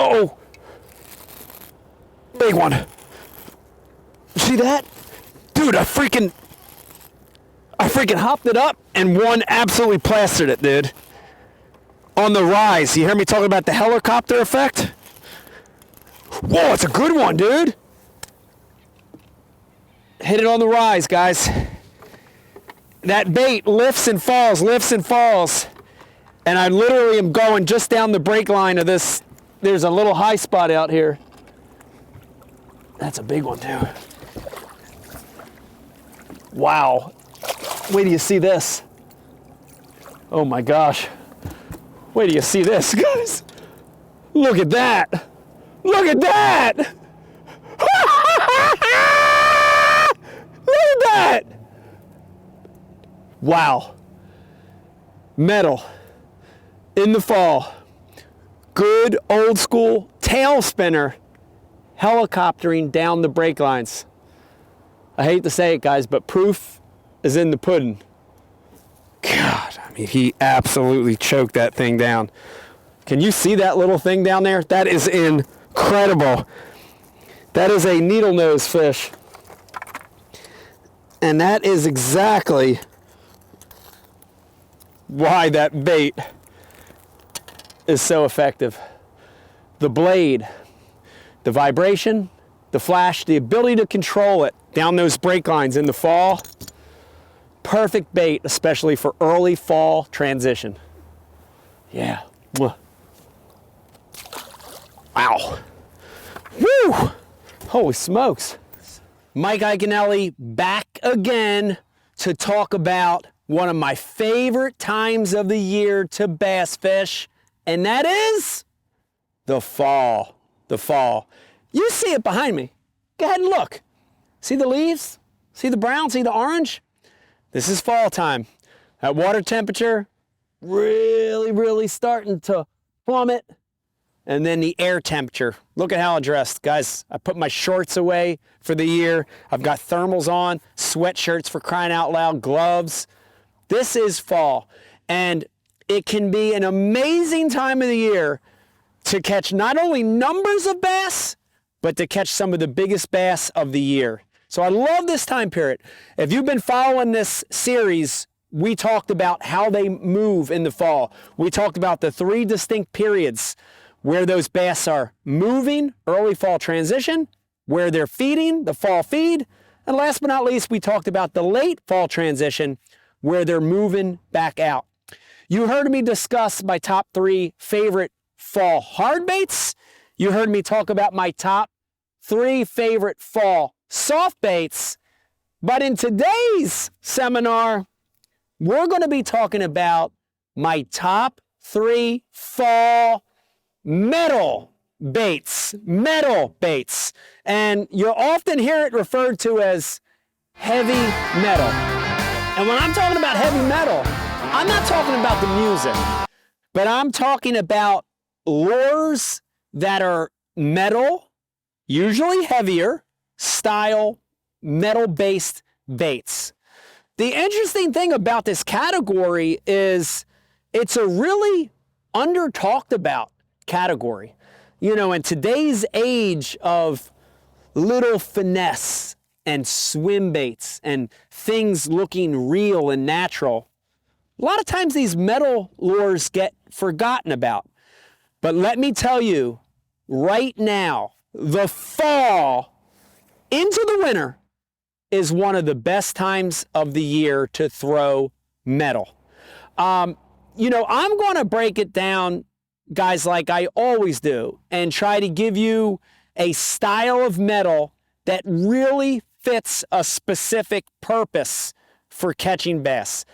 Oh, big one. See that? Dude, I freaking hopped it up and one absolutely plastered it, dude. On the rise. You hear me talking about the helicopter effect? Whoa, it's a good one, dude. Hit it on the rise, guys. That bait lifts and falls, and I literally am going just down the break line of this. There's a little high spot out here. That's a big one, too. Wow. Wait till you see this. Oh my gosh. Wait till you see this, guys. Look at that. Look at that. Look at that. Wow. Metal in the fall. Good old school tail spinner helicoptering down the brake lines. I hate to say it, guys, but proof is in the pudding. God, I mean, he absolutely choked that thing down. Can you see that little thing down there? That is incredible. That is a needle nose fish. And that is exactly why that bait is so effective. The blade, the vibration, the flash, the ability to control it down those brake lines in the fall. Perfect bait, especially for early fall transition. Yeah. Wow. Woo! Holy smokes. Mike Iaconelli back again to talk about one of my favorite times of the year to bass fish, and that is the fall. The fall. You see it behind me. Go ahead and look. See the leaves? See the brown? See the orange? This is fall time. That water temperature really starting to plummet. And then the air temperature. Look at how I'm dressed. Guys, I put my shorts away for the year. I've got thermals on, sweatshirts for crying out loud, gloves. This is fall. And it can be an amazing time of the year to catch not only numbers of bass, but to catch some of the biggest bass of the year. So I love this time period. If you've been following this series, we talked about how they move in the fall. We talked about the 3 distinct periods where those bass are moving, early fall transition, where they're feeding, the fall feed, and last but not least, we talked about the late fall transition where they're moving back out. You heard me discuss my top 3 favorite fall hard baits. You heard me talk about my top 3 favorite fall soft baits. But in today's seminar, we're going to be talking about my top 3 fall metal baits. And you'll often hear it referred to as heavy metal. And when I'm talking about heavy metal, I'm not talking about the music, but I'm talking about lures that are metal, usually heavier, style metal-based baits. The interesting thing about this category is it's a really under-talked about category. You know, in today's age of little finesse and swim baits and things looking real and natural, a lot of times these metal lures get forgotten about. But let me tell you, right now, the fall into the winter is one of the best times of the year to throw metal. You know, I'm going to break it down, guys, like I always do, and try to give you a style of metal that really fits a specific purpose for catching bass.